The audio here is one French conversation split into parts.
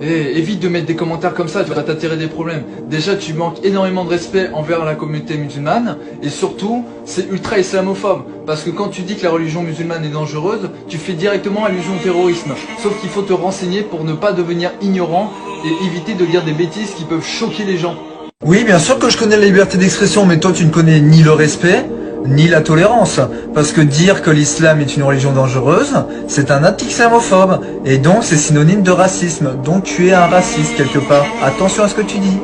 Évite de mettre des commentaires comme ça, tu vas t'attirer des problèmes. Déjà, tu manques énormément de respect envers la communauté musulmane, et surtout, c'est ultra islamophobe. Parce que quand tu dis que la religion musulmane est dangereuse, tu fais directement allusion au terrorisme. Sauf qu'il faut te renseigner pour ne pas devenir ignorant et éviter de dire des bêtises qui peuvent choquer les gens. Oui, bien sûr que je connais la liberté d'expression, mais toi tu ne connais ni le respect, ni la tolérance. Parce que dire que l'islam est une religion dangereuse, c'est un acte islamophobe. Et donc c'est synonyme de racisme. Donc tu es un raciste quelque part. Attention à ce que tu dis.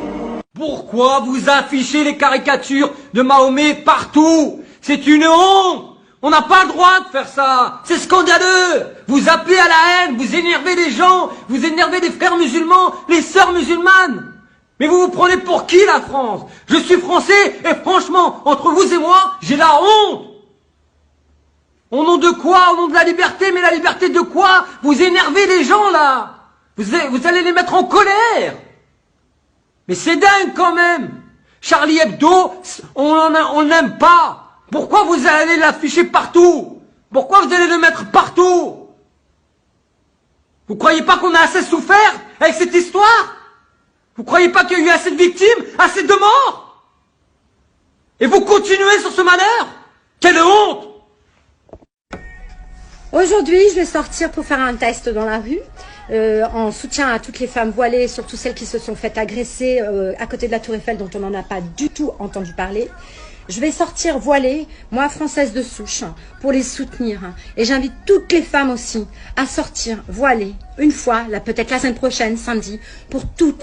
Pourquoi vous affichez les caricatures de Mahomet partout? C'est une honte! On n'a pas le droit de faire ça! C'est scandaleux! Vous appelez à la haine, vous énervez les gens, vous énervez les frères musulmans, les sœurs musulmanes! Mais vous vous prenez pour qui, la France? Je suis français et franchement, entre vous et moi, j'ai la honte! Au nom de quoi? Au nom de la liberté? Mais la liberté de quoi? Vous énervez les gens, là! Vous allez les mettre en colère! Mais c'est dingue quand même! Charlie Hebdo, on n'aime pas! Pourquoi vous allez l'afficher partout? Pourquoi vous allez le mettre partout? Vous croyez pas qu'on a assez souffert avec cette histoire? Vous croyez pas qu'il y a eu assez de victimes, assez de morts? Et vous continuez sur ce malheur? Quelle honte! Aujourd'hui, je vais sortir pour faire un test dans la rue, en soutien à toutes les femmes voilées, surtout celles qui se sont faites agresser à côté de la Tour Eiffel, dont on n'en a pas du tout entendu parler. Je vais sortir voilée, moi française de souche, pour les soutenir. Et j'invite toutes les femmes aussi à sortir voilées, une fois, peut-être la semaine prochaine, samedi, pour toutes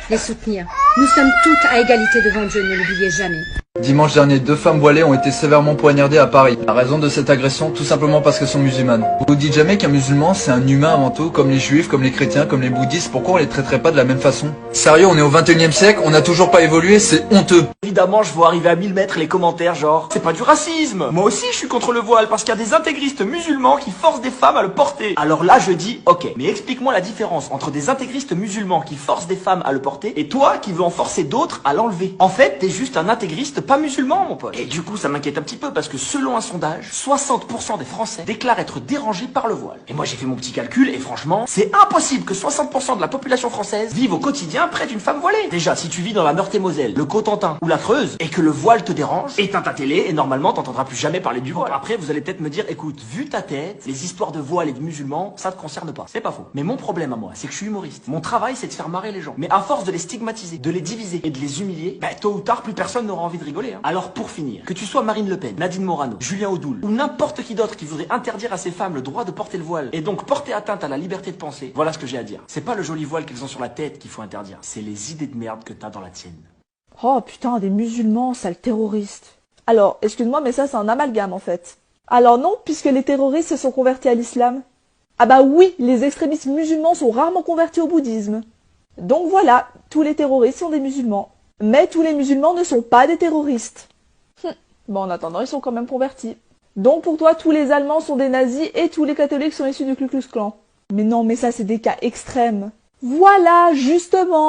les soutenir. Nous sommes toutes à égalité devant Dieu, ne l'oubliez jamais. Dimanche dernier, 2 femmes voilées ont été sévèrement poignardées à Paris. La raison de cette agression, tout simplement parce qu'elles sont musulmanes. Vous vous dites jamais qu'un musulman c'est un humain avant tout, comme les juifs, comme les chrétiens, comme les bouddhistes, pourquoi on les traiterait pas de la même façon? Sérieux, on est au 21e siècle, on n'a toujours pas évolué, c'est honteux. Évidemment, je vois arriver à 1000 mètres les commentaires genre « C'est pas du racisme !» Moi aussi, je suis contre le voile parce qu'il y a des intégristes musulmans qui forcent des femmes à le porter. Alors là, je dis « Ok, mais explique-moi la différence entre des intégristes musulmans qui forcent des femmes à le porter et toi qui veux en forcer d'autres à l'enlever. En fait, t'es juste un intégriste pas musulman, mon pote. » Et du coup, ça m'inquiète un petit peu parce que selon un sondage, 60% des Français déclarent être dérangés par le voile. Et moi, j'ai fait mon petit calcul et franchement, c'est impossible que 60% de la population française vive au quotidien près d'une femme voilée. Déjà, si tu vis dans la Meurthe-et-Moselle, le Cotentin ou la Creuse et que le voile te dérange, éteins ta télé et normalement t'entendras plus jamais parler du voile. Après vous allez peut-être me dire écoute, vu ta tête, les histoires de voile et de musulmans, ça te concerne pas. C'est pas faux. Mais mon problème à moi, c'est que je suis humoriste. Mon travail c'est de faire marrer les gens. Mais à force de les stigmatiser, de les diviser et de les humilier, tôt ou tard plus personne n'aura envie de rigoler. Alors pour finir, que tu sois Marine Le Pen, Nadine Morano, Julien Audoul ou n'importe qui d'autre qui voudrait interdire à ces femmes le droit de porter le voile et donc porter atteinte à la liberté de penser, voilà ce que j'ai à dire. C'est pas le joli voile qu'elles ont sur la tête qu'il faut interdire, c'est les idées de merde que t'as dans la tienne. Oh putain, des musulmans, sales terroristes. Alors, excuse-moi, mais ça c'est un amalgame en fait. Alors non, puisque les terroristes se sont convertis à l'islam. Ah bah oui, les extrémistes musulmans sont rarement convertis au bouddhisme. Donc voilà, tous les terroristes sont des musulmans. Mais tous les musulmans ne sont pas des terroristes. Bon, en attendant, ils sont quand même convertis. Donc pour toi, tous les Allemands sont des nazis et tous les catholiques sont issus du Ku Klux Klan. Mais non, mais ça c'est des cas extrêmes. Voilà, justement.